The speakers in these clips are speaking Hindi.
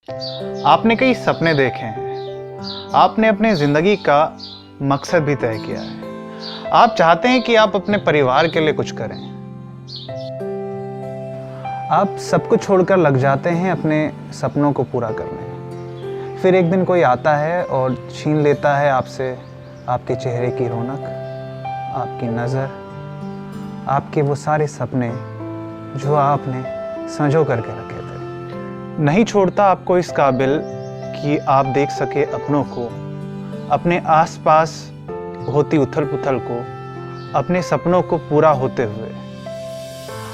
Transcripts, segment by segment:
आपने कई सपने देखे हैं, आपने अपने ज़िंदगी का मकसद भी तय किया है। आप चाहते हैं कि आप अपने परिवार के लिए कुछ करें। आप सब कुछ छोड़कर लग जाते हैं अपने सपनों को पूरा करने। फिर एक दिन कोई आता है और छीन लेता है आपसे आपके चेहरे की रौनक, आपकी नज़र, आपके वो सारे सपने जो आपने संजो करके रखे थे। नहीं छोड़ता आपको इस काबिल कि आप देख सके अपनों को, अपने आसपास होती उथल पुथल को, अपने सपनों को पूरा होते हुए।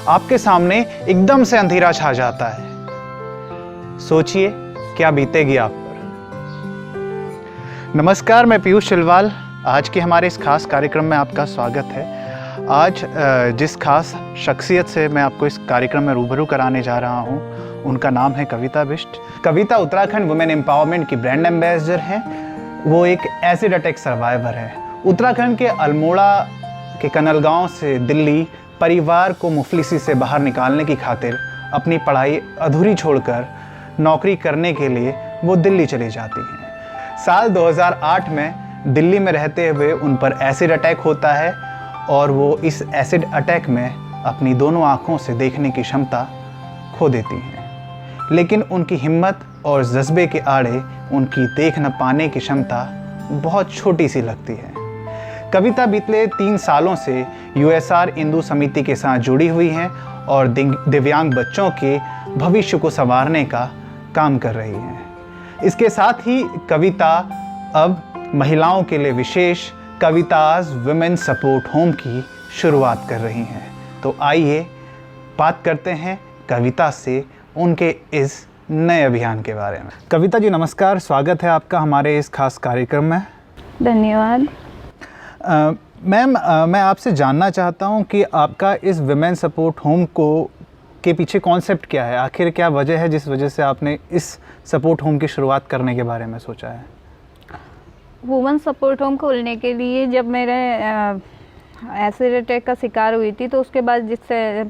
आपके सामने एकदम से अंधेरा छा जाता है। सोचिए क्या बीतेगी आप पर। नमस्कार, मैं पीयूष चिलवाल। आज के हमारे इस खास कार्यक्रम में आपका स्वागत है। आज जिस खास शख्सियत से मैं आपको इस कार्यक्रम में रूबरू कराने जा रहा हूं, उनका नाम है कविता बिष्ट। कविता उत्तराखंड वुमेन एम्पावरमेंट की ब्रांड एम्बेसडर हैं। वो एक एसिड अटैक सर्वाइवर है। उत्तराखंड के अल्मोड़ा के कनलगांव से दिल्ली परिवार को मुफलिसी से बाहर निकालने की खातिर अपनी पढ़ाई अधूरी छोड़कर नौकरी करने के लिए वो दिल्ली चली जाती हैं। साल 2008 में दिल्ली में रहते हुए उन पर एसिड अटैक होता है और वो इस एसिड अटैक में अपनी दोनों आँखों से देखने की क्षमता खो देती हैं। लेकिन उनकी हिम्मत और जज्बे के आड़े उनकी देख न पाने की क्षमता बहुत छोटी सी लगती है। कविता बीते 3 सालों से यूएसआर हिंदू समिति के साथ जुड़ी हुई हैं और दिव्यांग बच्चों के भविष्य को संवारने का काम कर रही हैं। इसके साथ ही कविता अब महिलाओं के लिए विशेष कविताज वुमेन सपोर्ट होम की शुरुआत कर रही हैं। तो आइए बात करते हैं कविता से उनके इस नए अभियान के बारे में। कविता जी नमस्कार, स्वागत है आपका हमारे इस खास कार्यक्रम में। धन्यवाद। मैम, मैं आपसे जानना चाहता हूं कि आपका इस वुमेन सपोर्ट होम को के पीछे कॉन्सेप्ट क्या है? आखिर क्या वजह है जिस वजह से आपने इस सपोर्ट होम की शुरुआत करने के बारे में सोचा है? वुमेन सपोर्ट होम खोलने के लिए जब मेरे एसिड अटैक का शिकार हुई थी, तो उसके बाद जिस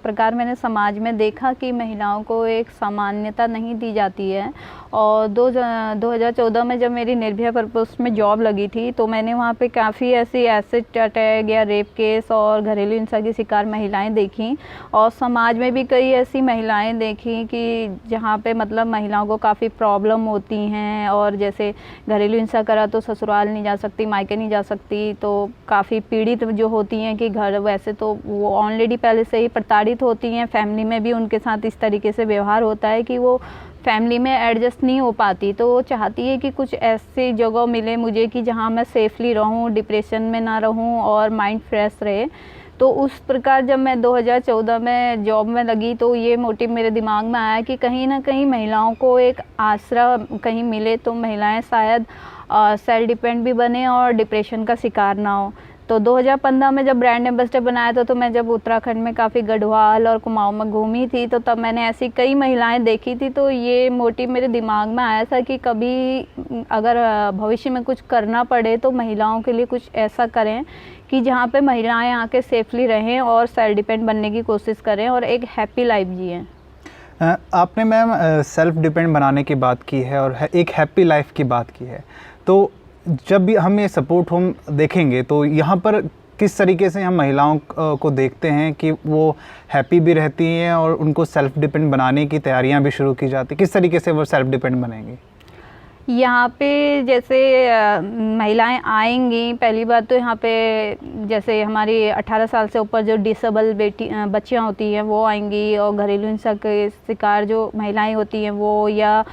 प्रकार मैंने समाज में देखा कि महिलाओं को एक सामान्यता नहीं दी जाती है, और 2014 में जब मेरी निर्भया परपोस्ट में जॉब लगी थी, तो मैंने वहाँ पे काफ़ी ऐसी एसिड अटैक या रेप केस और घरेलू हिंसा की शिकार महिलाएं देखी, और समाज में भी कई ऐसी महिलाएं देखी कि जहाँ पे मतलब महिलाओं को काफ़ी प्रॉब्लम होती हैं, और जैसे घरेलू हिंसा करा तो ससुराल नहीं जा सकती, मायके नहीं जा सकती, तो काफ़ी पीड़ित जो होती हैं कि घर वैसे तो वो ऑलरेडी पहले से ही प्रताड़ित होती हैं, फैमिली में भी उनके साथ इस तरीके से व्यवहार होता है कि वो फैमिली में एडजस्ट नहीं हो पाती, तो वो चाहती है कि कुछ ऐसी जगह मिले मुझे कि जहाँ मैं सेफली रहूँ, डिप्रेशन में ना रहूँ और माइंड फ्रेश रहे। तो उस प्रकार जब मैं 2014 में जॉब में लगी, तो ये मोटिव मेरे दिमाग में आया कि कहीं ना कहीं महिलाओं को एक आसरा कहीं मिले तो महिलाएं शायद सेल्फ डिपेंड भी बने और डिप्रेशन का शिकार ना हो। तो 2015 में जब ब्रांड एम्बेसडर बनाया था, तो मैं जब उत्तराखंड में काफ़ी गढ़वाल और कुमाऊं में घूमी थी, तो तब मैंने ऐसी कई महिलाएं देखी थी। तो ये मोटिव मेरे दिमाग में आया था कि कभी अगर भविष्य में कुछ करना पड़े तो महिलाओं के लिए कुछ ऐसा करें कि जहाँ पे महिलाएं आके सेफली रहें और सेल्फ डिपेंड बनने की कोशिश करें और एक हैप्पी लाइफ जिएं। आपने मैम सेल्फ डिपेंड बनाने की बात की है और एक हैप्पी लाइफ की बात की है, तो जब भी हम ये सपोर्ट होम देखेंगे तो यहाँ पर किस तरीके से हम महिलाओं को देखते हैं कि वो हैप्पी भी रहती हैं और उनको सेल्फ डिपेंड बनाने की तैयारियाँ भी शुरू की जाती, किस तरीके से वो सेल्फ डिपेंड बनेंगी? यहाँ पे जैसे महिलाएं आएंगी, पहली बात तो यहाँ पे जैसे हमारी 18 साल से ऊपर जो डिसेबल बच्चियाँ होती हैं वो आएंगी, और घरेलू हिंसा के शिकार जो महिलाएं होती हैं वो, या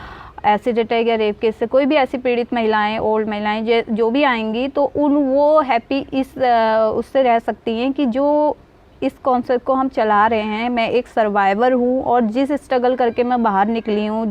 एसिड अटैक या रेप केस से कोई भी ऐसी पीड़ित महिलाएं, ओल्ड महिलाएं जो भी आएंगी, तो वो हैप्पी उससे रह सकती हैं कि जो इस कॉन्सेप्ट को हम चला रहे हैं, मैं एक सर्वाइवर हूँ और जिस स्ट्रगल करके मैं बाहर निकली हूँ,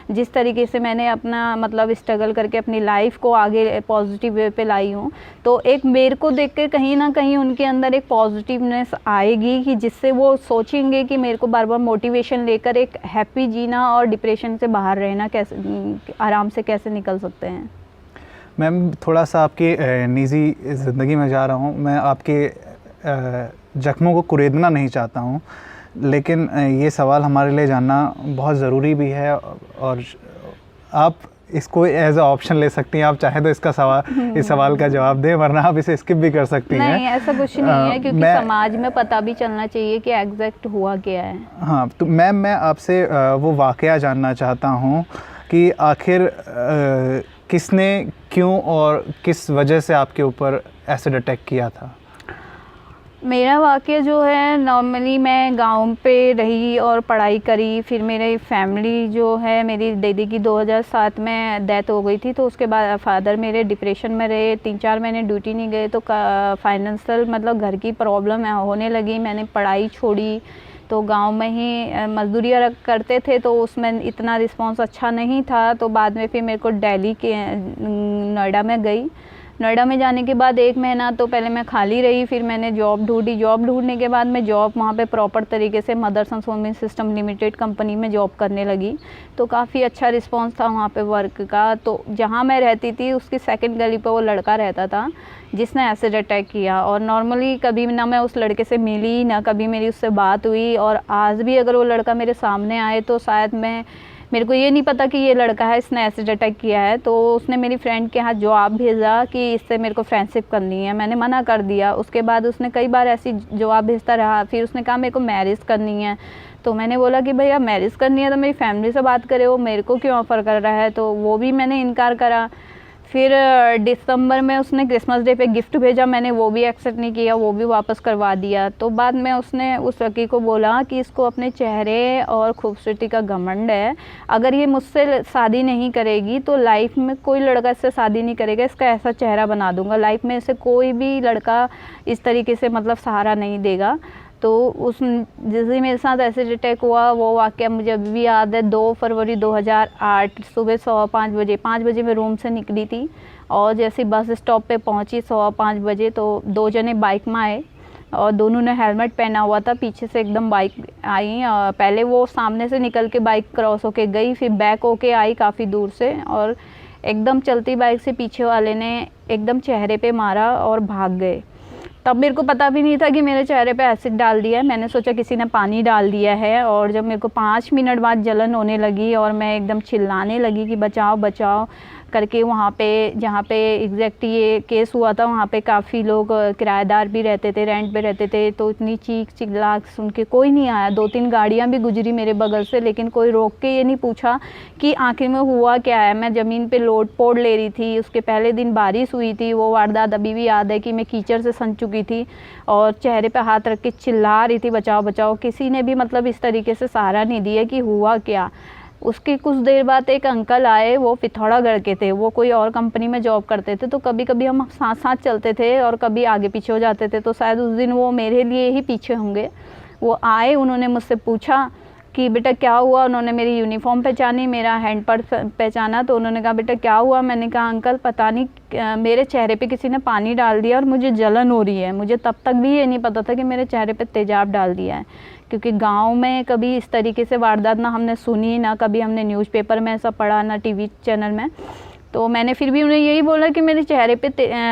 जिस तरीके से मैंने अपना मतलब स्ट्रगल करके अपनी लाइफ को आगे पॉजिटिव वे पे लाई हूँ, तो एक मेरे को देख के कहीं ना कहीं उनके अंदर एक पॉजिटिवनेस आएगी कि जिससे वो सोचेंगे कि मेरे को बार बार मोटिवेशन लेकर एक हैप्पी जीना और डिप्रेशन से बाहर रहना कैसे आराम से कैसे निकल सकते हैं। मैम, थोड़ा सा आपकी निजी ज़िंदगी में जा रहा हूँ, मैं आपके जख्मों को कुरेदना नहीं चाहता हूँ, लेकिन ये सवाल हमारे लिए जानना बहुत ज़रूरी भी है और आप इसको एज अ ऑप्शन ले सकती हैं, आप चाहे तो इसका सवाल इस सवाल का जवाब दें, वरना आप इसे स्किप भी कर सकती हैं। नहीं, ऐसा कुछ नहीं है, क्योंकि समाज में पता भी चलना चाहिए कि एग्जैक्ट हुआ क्या है। हाँ, तो मैम मैं आपसे वो वाकया जानना चाहता हूँ कि आखिर किसने, क्यों और किस वजह से आपके ऊपर एसिड अटैक किया था? मेरा वाक़या जो है, नॉर्मली मैं गांव पे रही और पढ़ाई करी। फिर मेरी फैमिली जो है, मेरी दीदी की 2007 में डेथ हो गई थी, तो उसके बाद फादर मेरे डिप्रेशन में रहे, 3-4 महीने ड्यूटी नहीं गए, तो फाइनेंशियल मतलब घर की प्रॉब्लम होने लगी। मैंने पढ़ाई छोड़ी, तो गांव में ही मजदूरी करते थे, तो उसमें इतना रिस्पांस अच्छा नहीं था। तो बाद में फिर मेरे को दिल्ली के नोएडा में गई। नोएडा में जाने के बाद 1 महीना तो पहले मैं खाली रही, फिर मैंने जॉब ढूंढी। जॉब ढूंढने के बाद मैं जॉब वहाँ पे प्रॉपर तरीके से मदरसन सोमिंग सिस्टम लिमिटेड कंपनी में जॉब करने लगी। तो काफ़ी अच्छा रिस्पांस था वहाँ पे वर्क का। तो जहाँ मैं रहती थी उसकी सेकंड गली पे वो लड़का रहता था जिसने एसिड अटैक किया। और नॉर्मली कभी ना मैं उस लड़के से मिली, ना कभी मेरी उससे बात हुई। और आज भी अगर वो लड़का मेरे सामने आए तो शायद मेरे को ये नहीं पता कि ये लड़का है, इसने एसिड अटैक किया है। तो उसने मेरी फ्रेंड के हाथ जवाब भेजा कि इससे मेरे को फ्रेंडशिप करनी है। मैंने मना कर दिया। उसके बाद उसने कई बार ऐसी जवाब भेजता रहा। फिर उसने कहा मेरे को मैरिज करनी है। तो मैंने बोला कि भैया मैरिज करनी है तो मेरी फैमिली से बात करे, वो मेरे को क्यों ऑफ़र कर रहा है। तो वो भी मैंने इनकार करा। फिर दिसंबर में उसने क्रिसमस डे पे गिफ्ट भेजा, मैंने वो भी एक्सेप्ट नहीं किया, वो भी वापस करवा दिया। तो बाद में उसने उस लड़की को बोला कि इसको अपने चेहरे और खूबसूरती का घमंड है, अगर ये मुझसे शादी नहीं करेगी तो लाइफ में कोई लड़का इससे शादी नहीं करेगा, इसका ऐसा चेहरा बना दूंगा, लाइफ में इसे कोई भी लड़का इस तरीके से मतलब सहारा नहीं देगा। तो उस जैसे मेरे साथ एसिड अटैक हुआ वो वाक़या मुझे अभी भी याद है। 2 फरवरी 2008 सुबह 5 बजे मैं रूम से निकली थी, और जैसे बस स्टॉप पे पहुंची 5:15 बजे, तो 2 जने बाइक में आए और दोनों ने हेलमेट पहना हुआ था। पीछे से एकदम बाइक आई, पहले वो सामने से निकल के बाइक क्रॉस होके गई, फिर बैक होके आई काफ़ी दूर से, और एकदम चलती बाइक से पीछे वाले ने एकदम चेहरे पे मारा और भाग गए। तब मेरे को पता भी नहीं था कि मेरे चेहरे पे एसिड डाल दिया है। मैंने सोचा किसी ने पानी डाल दिया है। और जब मेरे को 5 मिनट बाद जलन होने लगी और मैं एकदम चिल्लाने लगी कि बचाओ बचाओ करके, वहाँ पे जहाँ पे एग्जैक्ट ये केस हुआ था वहाँ पे काफ़ी लोग किराएदार भी रहते थे, रेंट पे रहते थे। तो इतनी चीख चिल्ला सुन के कोई नहीं आया। 2-3 गाड़ियाँ भी गुजरी मेरे बगल से, लेकिन कोई रोक के ये नहीं पूछा कि आखिर में हुआ क्या है। मैं ज़मीन पे लोड पोड़ ले रही थी। उसके पहले दिन बारिश हुई थी, वो वारदात अभी भी याद है कि मैं कीचड़ से सन चुकी थी और चेहरे पे हाथ रख के चिल्ला रही थी बचाओ बचाओ। किसी ने भी मतलब इस तरीके से सहारा नहीं दिया कि हुआ क्या। उसके कुछ देर बाद एक अंकल आए, वो पिथौरागढ़ के थे, वो कोई और कंपनी में जॉब करते थे। तो कभी कभी हम साथ साथ चलते थे और कभी आगे पीछे हो जाते थे। तो शायद उस दिन वो मेरे लिए ही पीछे होंगे। वो आए, उन्होंने मुझसे पूछा कि बेटा क्या हुआ। उन्होंने मेरी यूनिफॉर्म पहचानी, मेरा हैंड पर्स पहचाना। तो उन्होंने कहा बेटा क्या हुआ। मैंने कहा अंकल पता नहीं मेरे चेहरे पे किसी ने पानी डाल दिया और मुझे जलन हो रही है। मुझे तब तक भी ये नहीं पता था कि मेरे चेहरे पे तेजाब डाल दिया है, क्योंकि गांव में कभी इस तरीके से वारदात ना हमने सुनी, ना कभी हमने न्यूज़पेपर में ऐसा पढ़ा, ना टीवी चैनल में। तो मैंने फिर भी उन्हें यही बोला कि मेरे चेहरे पे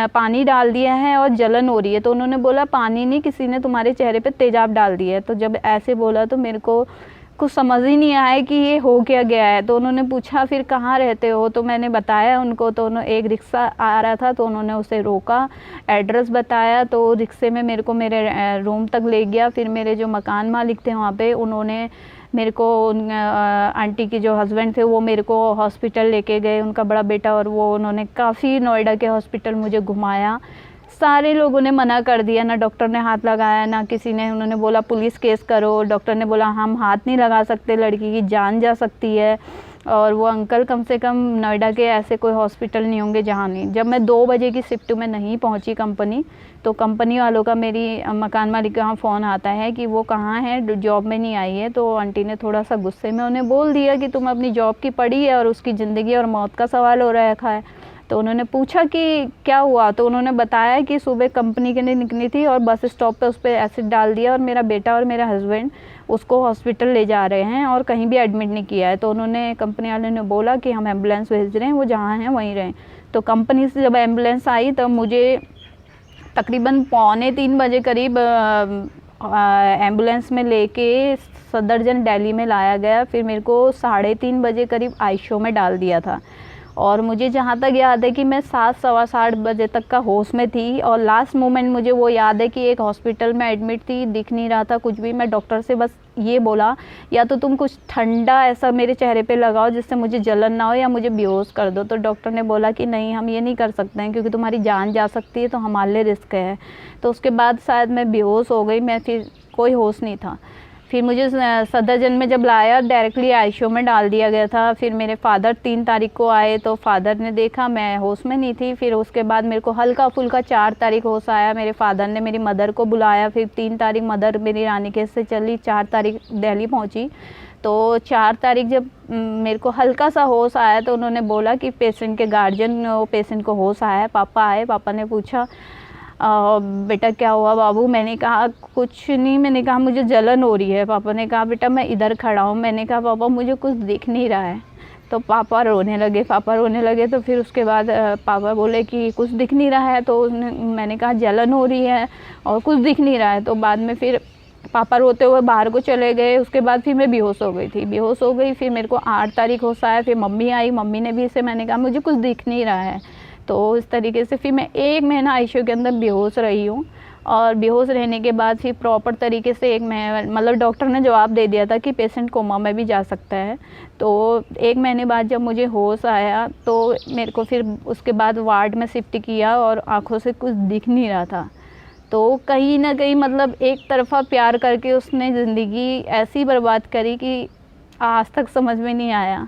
पानी डाल दिया है और जलन हो रही है। तो उन्होंने बोला पानी नहीं, किसी ने तुम्हारे चेहरे पे तेजाब डाल दिया है। तो जब ऐसे बोला तो मेरे को कुछ समझ ही नहीं आया कि ये हो क्या गया है। तो उन्होंने पूछा फिर कहाँ रहते हो। तो मैंने बताया उनको। तो एक रिक्शा आ रहा था तो उन्होंने उसे रोका, एड्रेस बताया। तो रिक्शे में मेरे को मेरे रूम तक ले गया। फिर मेरे जो मकान मालिक थे वहाँ पे, उन्होंने मेरे को आंटी के जो हस्बैंड थे वो मेरे को हॉस्पिटल लेके गए, उनका बड़ा बेटा, और वो उन्होंने काफ़ी नोएडा के हॉस्पिटल मुझे घुमाया। सारे लोगों ने मना कर दिया, ना डॉक्टर ने हाथ लगाया ना किसी ने। उन्होंने बोला पुलिस केस करो। डॉक्टर ने बोला हम हाथ नहीं लगा सकते, लड़की की जान जा सकती है। और वो अंकल कम से कम नोएडा के ऐसे कोई हॉस्पिटल नहीं होंगे जहाँ नहीं। जब मैं 2 बजे की शिफ्ट में नहीं पहुँची कंपनी, तो कंपनी वालों का मेरी मकान मालिक का यहाँ फ़ोन आता है कि वो कहाँ है, जॉब में नहीं आई है। तो आंटी ने थोड़ा सा गुस्से में उन्हें बोल दिया कि तुम अपनी जॉब की पड़ी है और उसकी ज़िंदगी और मौत का सवाल हो रखा है। तो उन्होंने पूछा कि क्या हुआ। तो उन्होंने बताया कि सुबह कंपनी के लिए निकली थी और बस स्टॉप पे उस पर एसिड डाल दिया और मेरा बेटा और मेरा हस्बैंड उसको हॉस्पिटल ले जा रहे हैं और कहीं भी एडमिट नहीं किया है। तो उन्होंने कंपनी वाले ने बोला कि हम एम्बुलेंस भेज रहे हैं, वो जहाँ हैं वहीं रहें। तो कंपनी से जब एम्बुलेंस आई तब मुझे तकरीबन 2:45 बजे करीब एम्बुलेंस में लेके सफदरजंग दिल्ली में लाया गया। फिर मेरे को 3:30 बजे करीब आईसीयू में डाल दिया था। और मुझे जहाँ तक याद है कि मैं 7 सवा 7 बजे तक का होश में थी। और लास्ट मोमेंट मुझे वो याद है कि एक हॉस्पिटल में एडमिट थी, दिख नहीं रहा था कुछ भी। मैं डॉक्टर से बस ये बोला, या तो तुम कुछ ठंडा ऐसा मेरे चेहरे पे लगाओ जिससे मुझे जलन ना हो, या मुझे बेहोश कर दो। तो डॉक्टर ने बोला कि नहीं, हम ये नहीं कर सकते हैं क्योंकि तुम्हारी जान जा सकती है, तो हमारे लिए रिस्क है। तो उसके बाद शायद मैं बेहोश हो गई, मैं फिर कोई होश नहीं था। फिर मुझे सफदरजंग में जब लाया, डायरेक्टली आईसीयू में डाल दिया गया था। फिर मेरे फादर 3 तारीख को आए, तो फादर ने देखा मैं होश में नहीं थी। फिर उसके बाद मेरे को हल्का फुल्का 4 तारीख होश आया। मेरे फादर ने मेरी मदर को बुलाया। फिर 3 तारीख मदर मेरी रानीखेत से चली, 4 तारीख दिल्ली पहुंची। तो 4 तारीख जब मेरे को हल्का सा होश आया तो उन्होंने बोला कि पेशेंट के गार्जियन, वो पेशेंट को होश आया, पापा आए। पापा ने पूछा बेटा क्या हुआ बाबू? मैंने कहा कुछ नहीं। मैंने कहा मुझे जलन हो रही है। पापा ने कहा बेटा मैं इधर खड़ा हूँ। मैंने कहा पापा मुझे कुछ दिख नहीं रहा है। तो पापा रोने लगे। तो फिर उसके बाद पापा बोले कि कुछ दिख नहीं रहा है। तो मैंने कहा जलन हो रही है और कुछ दिख नहीं रहा है। तो बाद में फिर पापा रोते हुए बाहर को चले गए। उसके बाद फिर मैं बेहोश हो गई। फिर मेरे को 8 तारीख होश आया। फिर मम्मी आई, मम्मी ने भी इसे, मैंने कहा मुझे कुछ दिख नहीं रहा है। तो इस तरीके से फिर मैं 1 महीना आईसीयू के अंदर बेहोश रही हूँ। और बेहोश रहने के बाद फिर प्रॉपर तरीके से 1 महीना, मतलब डॉक्टर ने जवाब दे दिया था कि पेशेंट कोमा में भी जा सकता है। तो 1 महीने बाद जब मुझे होश आया तो मेरे को फिर उसके बाद वार्ड में शिफ्ट किया और आँखों से कुछ दिख नहीं रहा था। तो कहीं ना कहीं मतलब एक तरफा प्यार करके उसने ज़िंदगी ऐसी बर्बाद करी कि आज तक समझ में नहीं आया।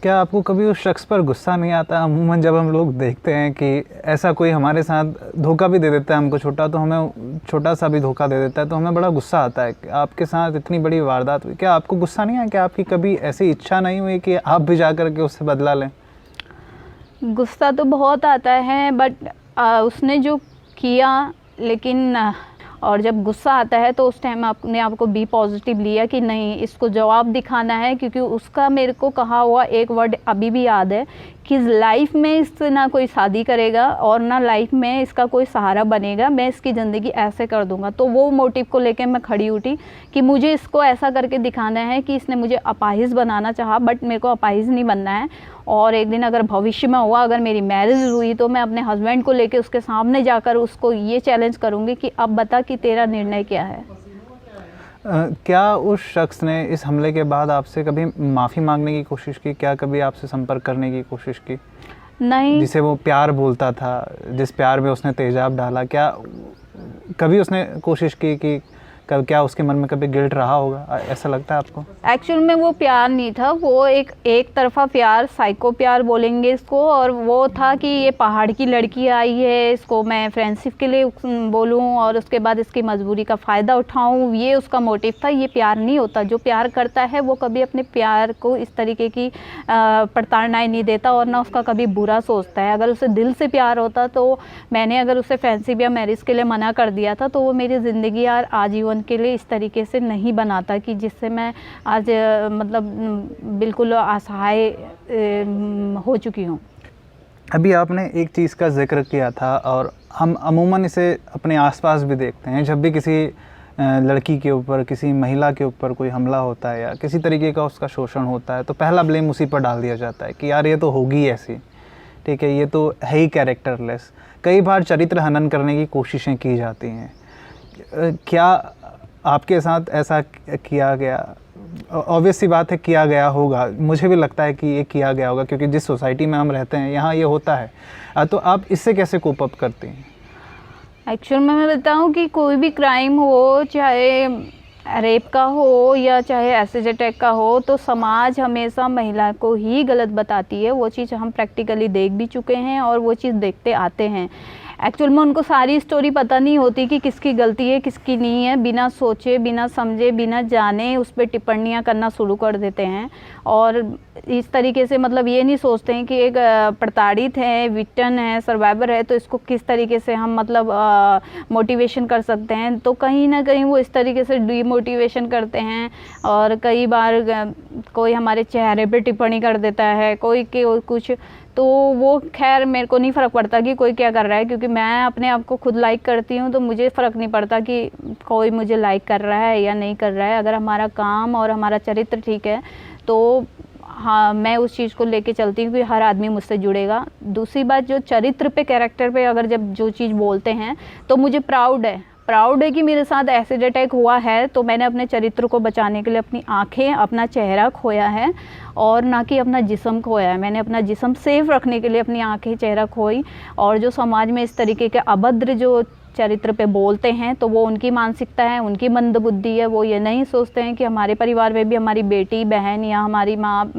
क्या आपको कभी उस शख्स पर गुस्सा नहीं आता? अमूमन जब हम लोग देखते हैं कि ऐसा कोई हमारे साथ धोखा भी दे देता है हमको छोटा, तो हमें छोटा सा भी धोखा दे देता है तो हमें बड़ा गुस्सा आता है कि आपके साथ इतनी बड़ी वारदात हुई। क्या आपको गुस्सा नहीं आया कि आपकी कभी ऐसी इच्छा नहीं हुई कि आप भी जा कर के उससे बदला लें? गुस्सा तो बहुत आता है, बट उसने जो किया, लेकिन और जब गुस्सा आता है तो उस टाइम आपने आपको बी पॉजिटिव लिया कि नहीं, इसको जवाब दिखाना है। क्योंकि उसका मेरे को कहा हुआ एक वर्ड अभी भी याद है कि लाइफ में इससे ना कोई शादी करेगा और ना लाइफ में इसका कोई सहारा बनेगा, मैं इसकी ज़िंदगी ऐसे कर दूंगा। तो वो मोटिव को लेकर मैं खड़ी उठी कि मुझे इसको ऐसा करके दिखाना है कि इसने मुझे अपाहिज बनाना चाहा, बट मेरे को अपाहिज नहीं बनना है। और एक दिन अगर भविष्य में हुआ, अगर मेरी मैरिज हुई, तो मैं अपने हस्बैंड को लेके उसके सामने जाकर उसको ये चैलेंज करूँगी कि अब बता कि तेरा निर्णय क्या है। क्या उस शख्स ने इस हमले के बाद आपसे कभी माफ़ी मांगने की कोशिश की? क्या कभी आपसे संपर्क करने की कोशिश की? नहीं। जिसे वो प्यार बोलता था, जिस प्यार में उसने तेजाब डाला, क्या कभी उसने कोशिश की कि क्या उसके मन में कभी गिल्ट रहा होगा? ऐसा लगता है आपको? एक्चुअल में वो प्यार नहीं था, वो एक तरफा प्यार, साइको प्यार बोलेंगे इसको। और वो था कि ये पहाड़ की लड़की आई है, इसको मैं फ्रेंडशिप के लिए बोलूं और उसके बाद इसकी मजबूरी का फ़ायदा उठाऊं, ये उसका मोटिव था। ये प्यार नहीं होता। जो प्यार करता है वो कभी अपने प्यार को इस तरीके की प्रताड़नाएं नहीं देता और ना उसका कभी बुरा सोचता है। अगर उसे दिल से प्यार होता तो मैंने अगर उसे फ्रेंडशिप या मैरिज के लिए मना कर दिया था तो वो मेरी ज़िंदगी यार आजीवन के लिए इस तरीके से नहीं बनाता कि जिससे मैं आज मतलब बिल्कुल असहाय हो चुकी हूँ। अभी आपने एक चीज़ का जिक्र किया था और हम अमूमन इसे अपने आसपास भी देखते हैं। जब भी किसी लड़की के ऊपर, किसी महिला के ऊपर कोई हमला होता है या किसी तरीके का उसका शोषण होता है तो पहला ब्लेम उसी पर डाल दिया जाता है कि यार ये तो होगी ऐसी, ठीक है, ये तो है ही कैरेक्टरलेस। कई बार चरित्र हनन करने की कोशिशें की जाती हैं। क्या आपके साथ ऐसा किया गया? ऑब्वियस सी बात है किया गया होगा, मुझे भी लगता है कि ये किया गया होगा क्योंकि जिस सोसाइटी में हम रहते हैं यहाँ ये होता है। तो आप इससे कैसे कोप अप करते हैं? एक्चुअल में मैं बताऊँ कि कोई भी क्राइम हो, चाहे रेप का हो या चाहे एसिड अटैक का हो, तो समाज हमेशा महिला को ही गलत बताती है। वो चीज़ हम प्रैक्टिकली देख भी चुके हैं और वो चीज़ देखते आते हैं। एक्चुअल में उनको सारी स्टोरी पता नहीं होती कि किसकी गलती है किसकी नहीं है। बिना सोचे, बिना समझे, बिना जाने उस पर टिप्पणियाँ करना शुरू कर देते हैं और इस तरीके से मतलब ये नहीं सोचते हैं कि एक प्रताड़ित है, विक्टिम है, सर्वाइवर है, तो इसको किस तरीके से हम मतलब मोटिवेशन कर सकते हैं। तो कहीं ना कहीं वो इस तरीके से डीमोटिवेशन करते हैं और कई बार कोई हमारे चेहरे पे टिप्पणी कर देता है, कोई के कुछ। तो वो खैर मेरे को नहीं फ़र्क पड़ता कि कोई क्या कर रहा है, क्योंकि मैं अपने आप को खुद लाइक करती हूँ, तो मुझे फ़र्क नहीं पड़ता कि कोई मुझे लाइक कर रहा है या नहीं कर रहा है। अगर हमारा काम और हमारा चरित्र ठीक है तो हाँ, मैं उस चीज़ को लेके चलती हूँ कि हर आदमी मुझसे जुड़ेगा। दूसरी बात, जो चरित्र पे, कैरेक्टर पे अगर जब जो चीज़ बोलते हैं तो मुझे प्राउड है कि मेरे साथ एसिड अटैक हुआ है, तो मैंने अपने चरित्र को बचाने के लिए अपनी आंखें, अपना चेहरा खोया है और ना कि अपना जिस्म खोया है। मैंने अपना जिस्म सेफ रखने के लिए अपनी आंखें, चेहरा खोई। और जो समाज में इस तरीके के अभद्र जो चरित्र पे बोलते हैं, तो वो उनकी मानसिकता है, उनकी मंदबुद्धि है। वो ये नहीं सोचते हैं कि हमारे परिवार में भी हमारी बेटी, बहन या हमारी माँ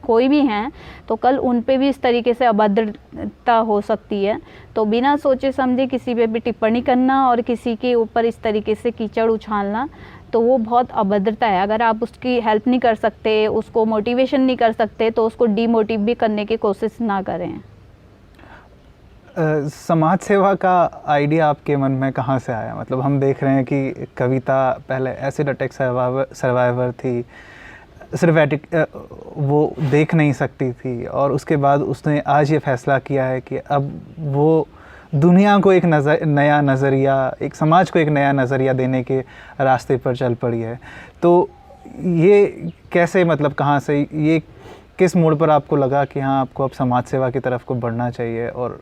कोई भी हैं तो कल उन पे भी इस तरीके से अभद्रता हो सकती है। तो बिना सोचे समझे किसी पे भी टिप्पणी करना और किसी के ऊपर इस तरीके से कीचड़ उछालना, तो वो बहुत अभद्रता है। अगर आप उसकी हेल्प नहीं कर सकते, उसको मोटिवेशन नहीं कर सकते, तो उसको डीमोटिव भी करने की कोशिश ना करें। समाज सेवा का आइडिया आपके मन में कहाँ से आया? मतलब हम देख रहे हैं कि कविता पहले एसिड अटैक सर्वाइवर थी, सिर्फ वो देख नहीं सकती थी, और उसके बाद उसने आज ये फैसला किया है कि अब वो दुनिया को एक नया नज़रिया, एक समाज को एक नया नज़रिया देने के रास्ते पर चल पड़ी है। तो ये कैसे, मतलब कहाँ से, ये किस मोड़ पर आपको लगा कि हाँ, आपको अब समाज सेवा की तरफ को बढ़ना चाहिए और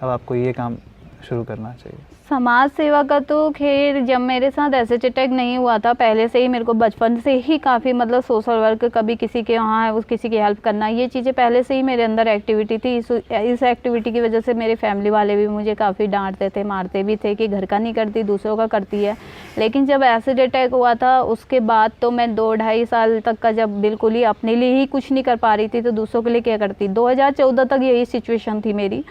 अब आपको ये काम शुरू करना चाहिए? समाज सेवा का तो खैर जब मेरे साथ एसिड अटैक नहीं हुआ था, पहले से ही मेरे को बचपन से ही काफ़ी, मतलब सोशल वर्क, कभी किसी के वहाँ है, किसी की हेल्प करना, ये चीज़ें पहले से ही मेरे अंदर एक्टिविटी थी। इस एक्टिविटी की वजह से मेरे फैमिली वाले भी मुझे काफ़ी डांटते थे, मारते भी थे कि घर का नहीं करती, दूसरों का करती है। लेकिन जब एसिड अटैक हुआ था उसके बाद तो मैं 2-2.5 साल तक का जब बिल्कुल ही अपने लिए ही कुछ नहीं कर पा रही थी, तो दूसरों के लिए क्या करती। 2014 तक यही सिचुएशन थी मेरी।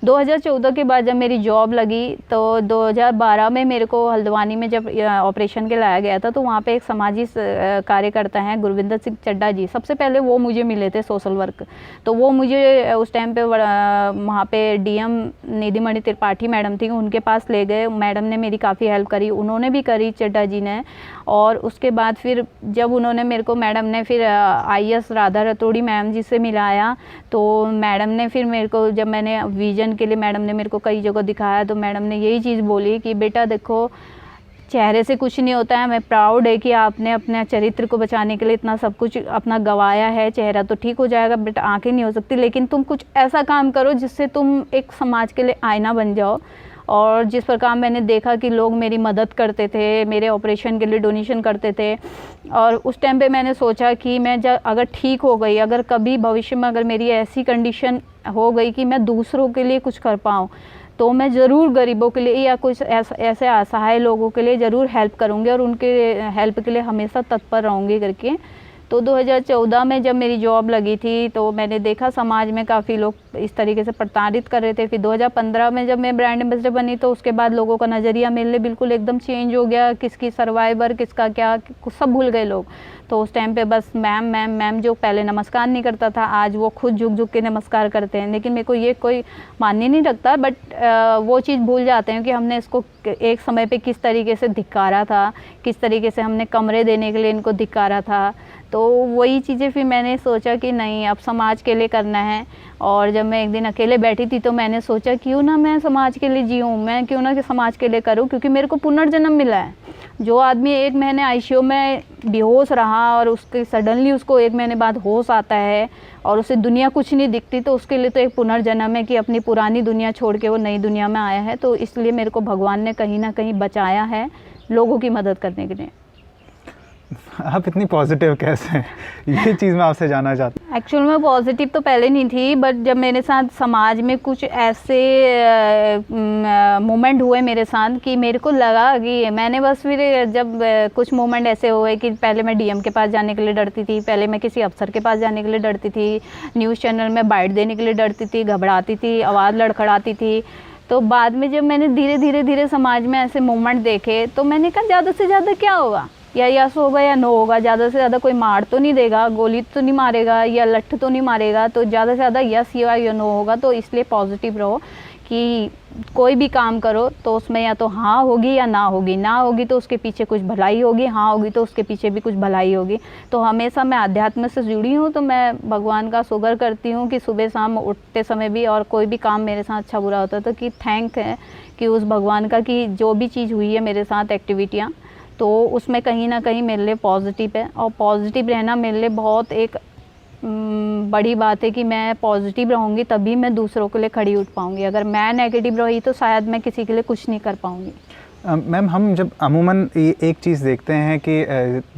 2014 के बाद जब मेरी जॉब लगी तो 2012 में मेरे को हल्द्वानी में जब ऑपरेशन के लाया गया था, तो वहाँ पे एक समाजी कार्यकर्ता हैं गुरविंदर सिंह चड्डा जी, सबसे पहले वो मुझे मिले थे सोशल वर्क। तो वो मुझे उस टाइम पे वहाँ पे डीएम निधिमणि त्रिपाठी मैडम थी, उनके पास ले गए। मैडम ने मेरी काफ़ी हेल्प करी, उन्होंने भी करी, चड्डा जी ने। और उसके बाद फिर जब उन्होंने मेरे को, मैडम ने फिर IAS राधा रतोड़ी मैम जी से मिलाया, तो मैडम ने फिर मेरे को, जब मैंने विजन के लिए मैडम ने मेरे को कई जगह दिखाया, तो मैडम ने यही चीज़ बोली कि बेटा देखो, चेहरे से कुछ नहीं होता है। मैं प्राउड है कि आपने अपने चरित्र को बचाने के लिए इतना सब कुछ अपना गंवाया है। चेहरा तो ठीक हो जाएगा बेटा, आंखें नहीं हो सकती, लेकिन तुम कुछ ऐसा काम करो जिससे तुम एक समाज के लिए आईना बन जाओ। और जिस प्रकार मैंने देखा कि लोग मेरी मदद करते थे, मेरे ऑपरेशन के लिए डोनेशन करते थे, और उस टाइम पे मैंने सोचा कि मैं अगर ठीक हो गई, अगर कभी भविष्य में अगर मेरी ऐसी कंडीशन हो गई कि मैं दूसरों के लिए कुछ कर पाऊँ, तो मैं ज़रूर गरीबों के लिए या कुछ ऐसे असहाय लोगों के लिए ज़रूर हेल्प करूँगी और उनके हेल्प के लिए हमेशा तत्पर रहूँगी करके। तो 2014 में जब मेरी जॉब लगी थी, तो मैंने देखा समाज में काफ़ी लोग इस तरीके से प्रताड़ित कर रहे थे। फिर 2015 में जब मैं ब्रांड एम्बेसडर बनी, तो उसके बाद लोगों का नज़रिया मेरे लिए बिल्कुल एकदम चेंज हो गया। किसकी सर्वाइवर, किसका क्या, सब भूल गए लोग। तो उस टाइम पे बस मैम मैम मैम, जो पहले नमस्कार नहीं करता था, आज वो खुद झुक झुक के नमस्कार करते हैं। लेकिन मेरे को ये कोई मान्य नहीं रखता, बट वो चीज़ भूल जाते हैं कि हमने इसको एक समय पे किस तरीके से धिक्कारा था, किस तरीके से हमने कमरे देने के लिए इनको धिक्कारा था। तो वही चीज़ें फिर मैंने सोचा कि नहीं, अब समाज के लिए करना है। और जब मैं एक दिन अकेले बैठी थी, तो मैंने सोचा क्यों ना मैं समाज के लिए जीऊँ, मैं क्यों ना कि समाज के लिए करूँ, क्योंकि मेरे को पुनर्जन्म मिला है। जो आदमी 1 महीने ICU में बेहोश रहा और उसके सडनली उसको 1 महीने बाद होश आता है और उसे दुनिया कुछ नहीं दिखती, तो उसके लिए तो एक पुनर्जन्म है कि अपनी पुरानी दुनिया छोड़ के वो नई दुनिया में आया है। तो इसलिए मेरे को भगवान ने कहीं ना कहीं बचाया है लोगों की मदद करने के लिए। आप इतनी पॉजिटिव कैसे हैं? ये चीज़ मैं आपसे जानना चाहता हूँ। एक्चुअल में पॉजिटिव तो पहले नहीं थी, बट जब मेरे साथ समाज में कुछ ऐसे मोमेंट हुए मेरे साथ कि मेरे को लगा कि मैंने बस, फिर जब कुछ मोमेंट ऐसे हुए कि पहले मैं DM के पास जाने के लिए डरती थी, पहले मैं किसी अफसर के पास जाने के लिए डरती थी, न्यूज़ चैनल में बाइट देने के लिए डरती थी, घबराती थी, आवाज़ लड़खड़ाती थी। तो बाद में जब मैंने धीरे धीरे समाज में ऐसे मोमेंट देखे, तो मैंने कहा ज़्यादा से ज़्यादा क्या होगा, या यस होगा या नो होगा, ज़्यादा से ज़्यादा कोई मार तो नहीं देगा, गोली तो नहीं मारेगा या लठ तो नहीं मारेगा, तो ज़्यादा से ज़्यादा यस या नो होगा। तो इसलिए पॉजिटिव रहो कि कोई भी काम करो तो उसमें या तो हाँ होगी या ना होगी, ना होगी तो उसके पीछे कुछ भलाई होगी, हाँ होगी तो उसके पीछे भी कुछ भलाई होगी। तो हमेशा मैं अध्यात्म से जुड़ी हूँ, तो मैं भगवान का शुक्र करती हूँ कि सुबह शाम उठते समय भी और कोई भी काम मेरे साथ अच्छा बुरा होता है तो कि थैंक है कि उस भगवान का कि जो भी चीज़ हुई है मेरे साथ एक्टिविटियाँ, तो उसमें कहीं ना कहीं मेरे लिए पॉजिटिव है। और पॉजिटिव रहना मेरे लिए बहुत एक बड़ी बात है कि मैं पॉजिटिव रहूँगी तभी मैं दूसरों के लिए खड़ी उठ पाऊँगी। अगर मैं नेगेटिव रही तो शायद मैं किसी के लिए कुछ नहीं कर पाऊँगी। मैम, हम जब अमूमन एक चीज़ देखते हैं कि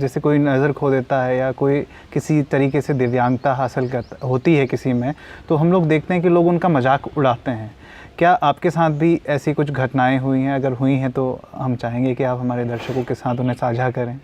जैसे कोई नज़र खो देता है या कोई किसी तरीके से दिव्यांगता हासिल करता होती है किसी में, तो हम लोग देखते हैं कि लोग उनका मजाक उड़ाते हैं। क्या आपके साथ भी ऐसी कुछ घटनाएं हुई हैं? अगर हुई हैं तो हम चाहेंगे कि आप हमारे दर्शकों के साथ उन्हें साझा करें।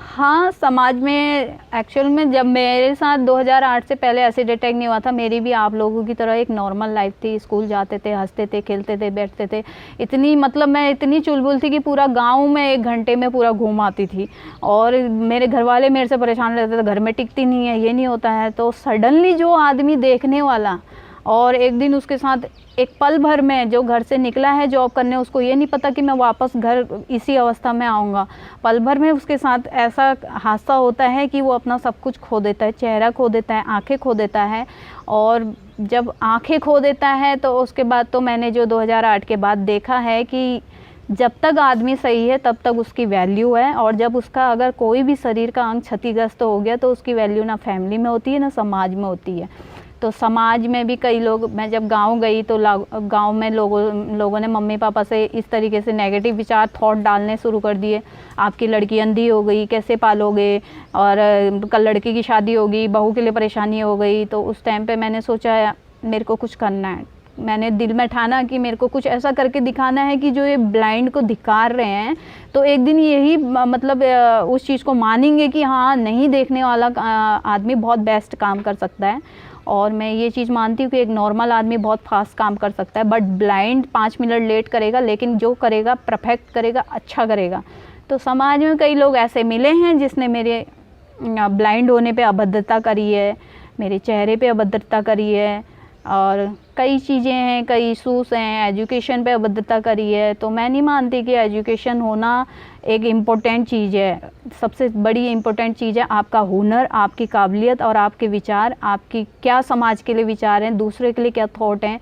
हाँ, समाज में एक्चुअल में जब मेरे साथ 2008 से पहले एसिड अटैक नहीं हुआ था, मेरी भी आप लोगों की तरह एक नॉर्मल लाइफ थी। स्कूल जाते थे, हंसते थे, खेलते थे, बैठते थे। इतनी मतलब मैं इतनी चुलबुल थी कि पूरा गांव में 1 घंटे में पूरा घूम आती थी। और मेरे घर वाले मेरे से परेशान रहते थे, घर में टिकती नहीं है, ये नहीं होता है। तो सडनली जो आदमी देखने वाला, और एक दिन उसके साथ एक पल भर में जो घर से निकला है जॉब करने, उसको ये नहीं पता कि मैं वापस घर इसी अवस्था में आऊँगा। पल भर में उसके साथ ऐसा हादसा होता है कि वो अपना सब कुछ खो देता है, चेहरा खो देता है, आंखें खो देता है। और जब आंखें खो देता है तो उसके बाद तो मैंने जो 2008 के बाद देखा है कि जब तक आदमी सही है तब तक उसकी वैल्यू है, और जब उसका अगर कोई भी शरीर का अंग क्षतिग्रस्त हो गया तो उसकी वैल्यू ना फैमिली में होती है ना समाज में होती है। तो समाज में भी कई लोग, मैं जब गांव गई तो गांव में लोगों ने मम्मी पापा से इस तरीके से नेगेटिव विचार थॉट डालने शुरू कर दिए। आपकी लड़की अंधी हो गई, कैसे पालोगे, और कल लड़की की शादी होगी, बहू के लिए परेशानी हो गई। तो उस टाइम पे मैंने सोचा मेरे को कुछ करना है। मैंने दिल में ठाना कि मेरे को कुछ ऐसा करके दिखाना है कि जो ये ब्लाइंड को धिक्कार रहे हैं तो एक दिन यही मतलब उस चीज़ को मानेंगे कि हाँ, नहीं देखने वाला आदमी बहुत बेस्ट काम कर सकता है। और मैं ये चीज़ मानती हूँ कि एक नॉर्मल आदमी बहुत फास्ट काम कर सकता है, बट ब्लाइंड 5 मिनट लेट करेगा, लेकिन जो करेगा परफेक्ट करेगा, अच्छा करेगा। तो समाज में कई लोग ऐसे मिले हैं जिसने मेरे ब्लाइंड होने पे अभद्रता करी है, मेरे चेहरे पे अभद्रता करी है, और कई चीज़ें हैं, कई इशूज़ हैं, एजुकेशन पे अभद्रता करी है। तो मैं नहीं मानती कि एजुकेशन होना एक इम्पोर्टेंट चीज़ है। सबसे बड़ी इम्पोर्टेंट चीज़ है आपका हुनर, आपकी काबिलियत और आपके विचार, आपकी क्या समाज के लिए विचार हैं, दूसरे के लिए क्या थॉट हैं।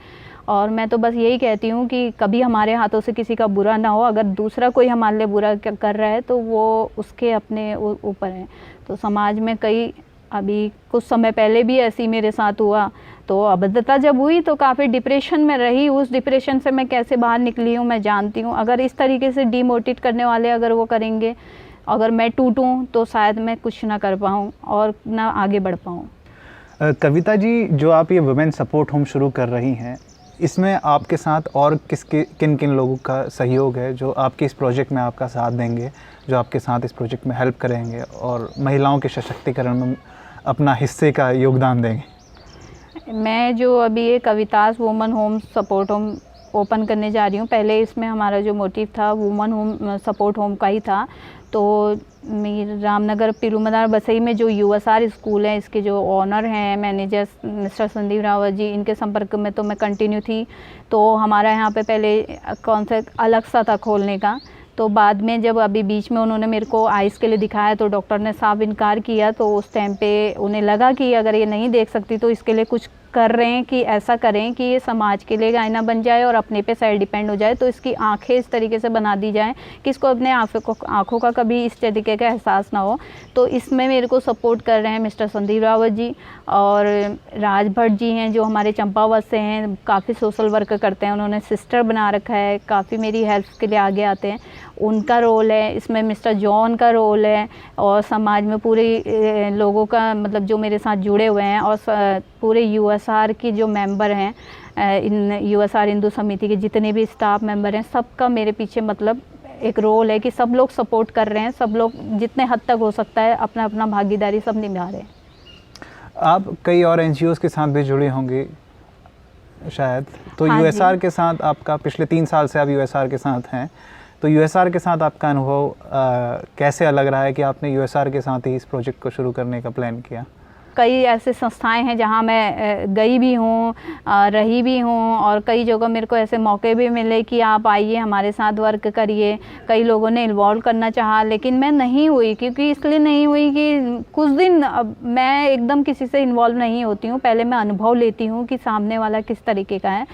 और मैं तो बस यही कहती हूँ कि कभी हमारे हाथों से किसी का बुरा ना हो। अगर दूसरा कोई हमारे लिए बुरा कर रहा है तो वो उसके अपने ऊपर है। तो समाज में कई, अभी कुछ समय पहले भी ऐसी मेरे साथ हुआ। तो अभद्रता जब हुई तो काफ़ी डिप्रेशन में रही। उस डिप्रेशन से मैं कैसे बाहर निकली हूँ मैं जानती हूँ। अगर इस तरीके से डीमोटिवेट करने वाले अगर वो करेंगे, अगर मैं टूटूँ तो शायद मैं कुछ ना कर पाऊँ और ना आगे बढ़ पाऊँ। कविता जी, जो आप ये वुमेन सपोर्ट होम शुरू कर रही हैं, इसमें आपके साथ और किन किन लोगों का सहयोग है जो आपके इस प्रोजेक्ट में आपका साथ देंगे, जो आपके साथ इस प्रोजेक्ट में हेल्प करेंगे और महिलाओं के सशक्तिकरण में अपना हिस्से का योगदान देंगे? मैं जो अभी ये Kavita's woman home support home open करने जा रही हूँ, पहले इसमें हमारा जो मोटिव था वुमन होम सपोर्ट होम का ही था। तो रामनगर पिरूमदार बसई में जो यूएसआर स्कूल है, इसके जो ऑनर हैं मैनेजर मिस्टर संदीप रावत जी, इनके संपर्क में तो मैं कंटिन्यू थी। तो हमारा यहाँ पे पहले कॉन्सेप्ट अलग सा था खोलने का। तो बाद में जब अभी बीच में उन्होंने मेरे को आइज़ के लिए दिखाया तो डॉक्टर ने साफ इनकार किया। तो उस टाइम पे उन्हें लगा कि अगर ये नहीं देख सकती तो इसके लिए कुछ कर रहे हैं कि ऐसा करें कि ये समाज के लिए आईना बन जाए और अपने पे सेल्फ डिपेंड हो जाए। तो इसकी आंखें इस तरीके से बना दी जाएं कि इसको अपने आँखों का कभी इस तरीके का एहसास ना हो। तो इसमें मेरे को सपोर्ट कर रहे हैं मिस्टर संदीप रावत जी और राज भट्ट जी हैं जो हमारे चंपावत से हैं, काफ़ी सोशल वर्क करते हैं, उन्होंने सिस्टर बना रखा है, काफ़ी मेरी हेल्प के लिए आगे आते हैं, उनका रोल है इसमें। मिस्टर जॉन का रोल है और समाज में पूरे लोगों का मतलब जो मेरे साथ जुड़े हुए हैं और पूरे यूएसआर की जो मेंबर हैं, इन यूएसआर हिंदू समिति के जितने भी स्टाफ मेंबर हैं, सबका मेरे पीछे मतलब एक रोल है कि सब लोग सपोर्ट कर रहे हैं, सब लोग जितने हद तक हो सकता है अपना अपना भागीदारी सब निभा रहे हैं। आप कई और एनजीओज़ के साथ भी जुड़ी होंगी शायद, तो हाँ यूएसआर के साथ आपका पिछले 3 साल से आप यूएसआर के साथ हैं, तो यूएसआर के साथ आपका अनुभव कैसे लग रहा है कि आपने यूएसआर के साथ ही इस प्रोजेक्ट को शुरू करने का प्लान किया? कई ऐसे संस्थाएं हैं जहां मैं गई भी हूं, रही भी हूं, और कई जगह मेरे को ऐसे मौके भी मिले कि आप आइए हमारे साथ वर्क करिए। कई लोगों ने इन्वॉल्व करना चाहा, लेकिन मैं नहीं हुई, क्योंकि इसलिए नहीं हुई कि कुछ दिन अब मैं एकदम किसी से इन्वॉल्व नहीं होती हूँ। पहले मैं अनुभव लेती हूँ कि सामने वाला किस तरीके का है,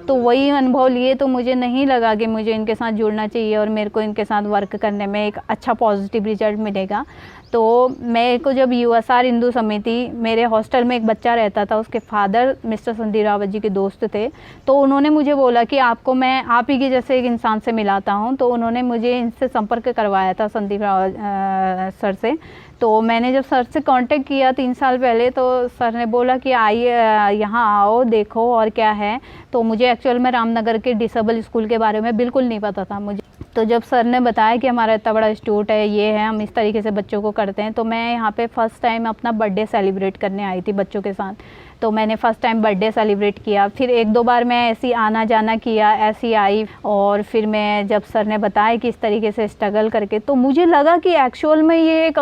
तो वही अनुभव लिए तो मुझे नहीं लगा कि मुझे इनके साथ जुड़ना चाहिए और मेरे को इनके साथ वर्क करने में एक अच्छा पॉजिटिव रिजल्ट मिलेगा। तो मेरे को जब यूएसआर हिंदू समिति, मेरे हॉस्टल में एक बच्चा रहता था, उसके फादर मिस्टर संदीप रावत जी के दोस्त थे, तो उन्होंने मुझे बोला कि आपको मैं आप ही के जैसे एक इंसान से मिलाता हूँ। तो उन्होंने मुझे इनसे संपर्क करवाया था, संदीप रावत सर से। तो मैंने जब सर से कांटेक्ट किया 3 साल पहले, तो सर ने बोला कि आइए यहाँ आओ, देखो और क्या है। तो मुझे एक्चुअल में रामनगर के डिसेबल स्कूल के बारे में बिल्कुल नहीं पता था मुझे। तो जब सर ने बताया कि हमारा इतना बड़ा इंस्टीट्यूट है, ये है, हम इस तरीके से बच्चों को करते हैं, तो मैं यहाँ पे फ़र्स्ट टाइम अपना बर्थडे सेलिब्रेट करने आई थी बच्चों के साथ। तो मैंने फ़र्स्ट टाइम बर्थडे सेलिब्रेट किया। फिर 1-2 बार मैं ऐसी आना जाना किया, ऐसी आई। और फिर मैं जब सर ने बताया कि इस तरीके से स्ट्रगल करके, तो मुझे लगा कि एक्चुअल में ये एक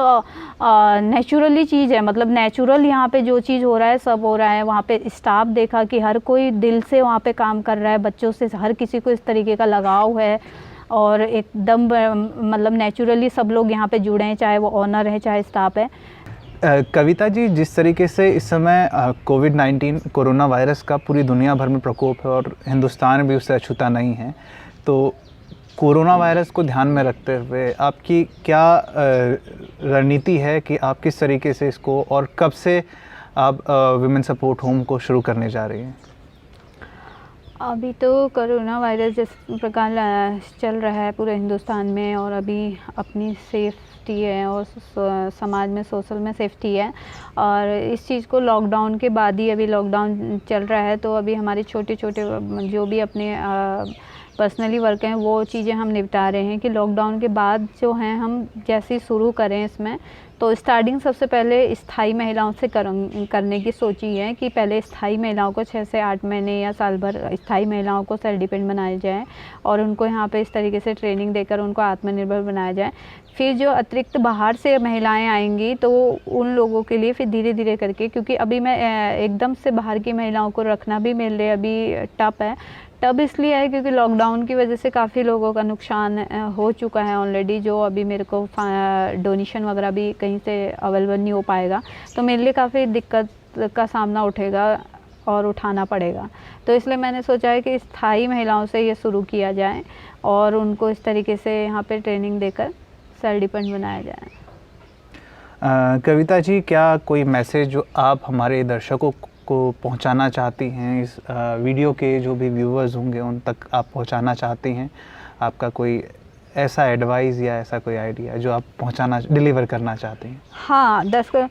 नेचुरली चीज़ है, मतलब नेचुरल यहाँ पे जो चीज़ हो रहा है सब हो रहा है। वहाँ पे स्टाफ देखा कि हर कोई दिल से वहाँ पे काम कर रहा है, बच्चों से हर किसी को इस तरीके का लगाव है, और एकदम मतलब नेचुरली सब लोग यहाँ पे जुड़े हैं, चाहे वो ऑनर है चाहे स्टाफ है। कविता जी, जिस तरीके से इस समय कोविड-19 कोरोना वायरस का पूरी दुनिया भर में प्रकोप है और हिंदुस्तान भी उससे अछूता नहीं है, तो कोरोना वायरस को ध्यान में रखते हुए आपकी क्या रणनीति है कि आप किस तरीके से इसको, और कब से आप विमेन सपोर्ट होम को शुरू करने जा रही हैं? अभी तो कोरोना वायरस जिस प्रकार चल रहा है पूरे हिंदुस्तान में, और अभी अपनी सेफ्टी है और समाज में सोशल में सेफ्टी है, और इस चीज़ को लॉकडाउन के बाद ही, अभी लॉकडाउन चल रहा है, तो अभी हमारे छोटे छोटे जो भी अपने पर्सनली वर्क हैं वो चीज़ें हम निपटा रहे हैं कि लॉकडाउन के बाद जो हैं हम जैसे ही शुरू करें इसमें, तो स्टार्टिंग सबसे पहले स्थायी महिलाओं से करने की सोची है कि पहले स्थायी महिलाओं को 6 से 8 महीने या साल भर स्थायी महिलाओं को सेल्फ डिपेंड बनाया जाए, और उनको यहाँ पे इस तरीके से ट्रेनिंग देकर उनको आत्मनिर्भर बनाया जाए। फिर जो अतिरिक्त बाहर से महिलाएं आएंगी तो उन लोगों के लिए फिर धीरे धीरे करके, क्योंकि अभी मैं एकदम से बाहर की महिलाओं को रखना भी मेरे लिए अभी टफ है। टफ इसलिए है क्योंकि लॉकडाउन की वजह से काफ़ी लोगों का नुकसान हो चुका है ऑलरेडी, जो अभी मेरे को डोनेशन वगैरह भी कहीं से अवेलेबल नहीं हो पाएगा, तो मेरे लिए काफ़ी दिक्कत का सामना उठेगा और उठाना पड़ेगा। तो इसलिए मैंने सोचा है कि स्थायी महिलाओं से ये शुरू किया जाए और उनको इस तरीके से यहाँ पे ट्रेनिंग देकर सेल्फ डिपेंड बनाया जाए। कविता जी, क्या कोई मैसेज जो आप हमारे दर्शकों को पहुंचाना चाहती हैं, इस वीडियो के जो भी व्यूअर्स होंगे उन तक आप पहुंचाना चाहती हैं? आपका कोई ऐसा एडवाइस या ऐसा कोई आइडिया जो आप डिलीवर करना चाहती हैं? हाँ, दर्शक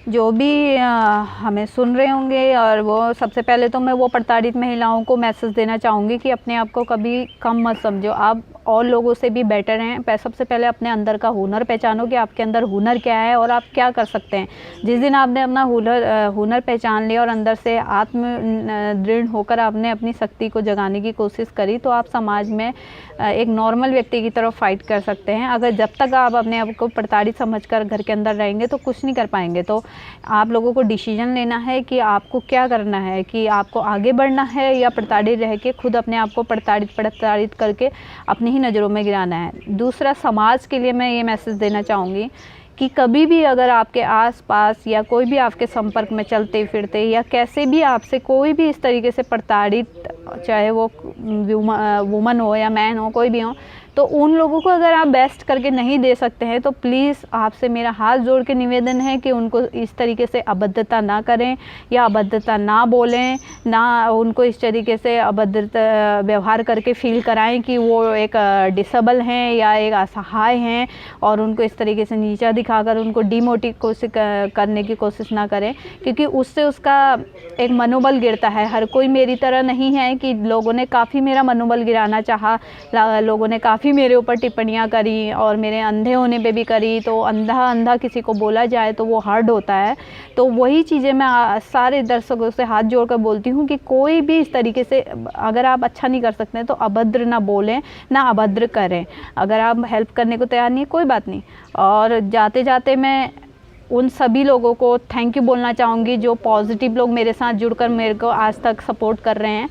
जो भी हमें सुन रहे होंगे, और वो सबसे पहले तो मैं वो प्रताड़ित महिलाओं को मैसेज देना चाहूँगी कि अपने आप को कभी कम मत समझो, आप और लोगों से भी बेटर हैं। सबसे पहले अपने अंदर का हुनर पहचानो कि आपके अंदर हुनर क्या है और आप क्या कर सकते हैं। जिस दिन आपने अपना हुनर पहचान लिया और अंदर से आत्म दृढ़ होकर आपने अपनी शक्ति को जगाने की कोशिश करी, तो आप समाज में एक नॉर्मल व्यक्ति की तरफ फाइट कर सकते हैं। अगर जब तक आप अपने आप को प्रताड़ित समझकर घर के अंदर रहेंगे तो कुछ नहीं कर पाएंगे। तो आप लोगों को डिसीजन लेना है कि आपको क्या करना है, कि आपको आगे बढ़ना है या प्रताड़ित रह के खुद अपने आप को प्रताड़ित करके अपनी ही नज़रों में गिराना है। दूसरा, समाज के लिए मैं ये मैसेज देना चाहूँगी कि कभी भी अगर आपके आसपास या कोई भी आपके संपर्क में चलते फिरते या कैसे भी आपसे कोई भी इस तरीके से प्रताड़ित, चाहे वो वुमन हो या मैन हो, कोई भी हो, तो उन लोगों को अगर आप बेस्ट करके नहीं दे सकते हैं तो प्लीज़ आपसे मेरा हाथ जोड़ के निवेदन है कि उनको इस तरीके से अभद्रता ना करें या अभद्रता ना बोलें, ना उनको इस तरीके से अभद्रता व्यवहार करके फील कराएं कि वो एक डिसेबल हैं या एक असहाय हैं, और उनको इस तरीके से नीचा दिखाकर उनको डिमोटिव करने की कोशिश ना करें, क्योंकि उससे उसका एक मनोबल गिरता है। हर कोई मेरी तरह नहीं है कि लोगों ने काफ़ी मेरा मनोबल गिराना चाहा, लोगों ने काफ़ी मेरे ऊपर टिप्पणियां करी और मेरे अंधे होने पे भी करी, तो अंधा किसी को बोला जाए तो वो हर्ट होता है। तो वही चीज़ें मैं सारे दर्शकों से हाथ जोड़कर बोलती हूँ कि कोई भी इस तरीके से, अगर आप अच्छा नहीं कर सकते तो अभद्र ना बोलें ना अभद्र करें। अगर आप हेल्प करने को तैयार नहीं है, कोई बात नहीं। और जाते जाते मैं उन सभी लोगों को थैंक यू बोलना चाहूँगी जो पॉजिटिव लोग मेरे साथ जुड़कर मेरे को आज तक सपोर्ट कर रहे हैं।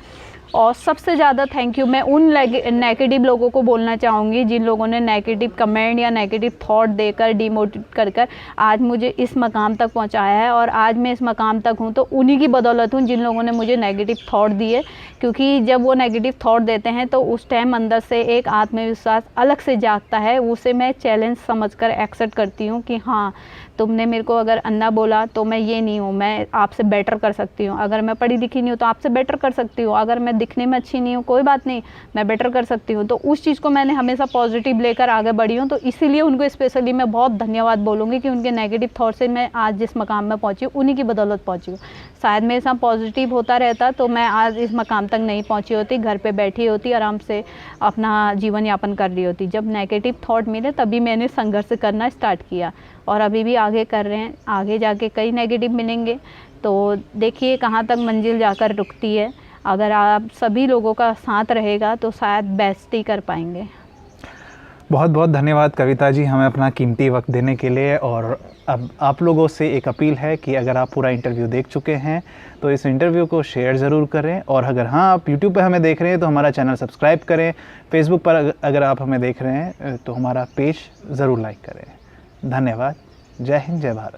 और सबसे ज़्यादा थैंक यू मैं उन नेगेटिव लोगों को बोलना चाहूँगी जिन लोगों ने नेगेटिव कमेंट या नेगेटिव थॉट देकर डिमोटिवेट कर आज मुझे इस मकाम तक पहुँचाया है। और आज मैं इस मकाम तक हूँ तो उन्हीं की बदौलत हूँ जिन लोगों ने मुझे नेगेटिव थॉट दिए, क्योंकि जब वो नेगेटिव थॉट देते हैं तो उस टाइम अंदर से एक आत्मविश्वास अलग से जागता है। उसे मैं चैलेंज समझकर एक्सेप्ट करती हूँ कि हाँ, तुमने मेरे को अगर अन्ना बोला तो मैं ये नहीं हूँ, मैं आपसे बेटर कर सकती हूँ। अगर मैं पढ़ी लिखी नहीं हूँ तो आपसे बेटर कर सकती हूँ। अगर मैं दिखने में अच्छी नहीं हूँ कोई बात नहीं, मैं बेटर कर सकती हूँ। तो उस चीज़ को मैंने हमेशा पॉजिटिव लेकर आगे बढ़ी हूँ। तो इसीलिए उनको स्पेशली मैं बहुत धन्यवाद बोलूँगी कि उनके नेगेटिव थॉट से मैं आज जिस मकाम में पहुँची हूँ उन्हीं की बदौलत पहुँची हूँ। शायद मेरे साथ पॉजिटिव होता रहता तो मैं आज इस मकाम तक नहीं पहुँची होती, घर पे बैठी होती, आराम से अपना जीवन यापन कर रही होती। जब नेगेटिव थॉट मिले तभी मैंने संघर्ष करना स्टार्ट किया और अभी भी आगे कर रहे हैं। आगे जाके कई नेगेटिव मिलेंगे तो देखिए कहाँ तक मंजिल जाकर रुकती है। अगर आप सभी लोगों का साथ रहेगा तो शायद बेस्ट ही कर पाएंगे। बहुत बहुत धन्यवाद कविता जी हमें अपना कीमती वक्त देने के लिए। और अब आप लोगों से एक अपील है कि अगर आप पूरा इंटरव्यू देख चुके हैं तो इस इंटरव्यू को शेयर ज़रूर करें। और अगर हाँ आप यूट्यूब पर हमें देख रहे हैं तो हमारा चैनल सब्सक्राइब करें। फेसबुक पर अगर आप हमें देख रहे हैं तो हमारा पेज ज़रूर लाइक करें। धन्यवाद। जय हिंद, जय भारत।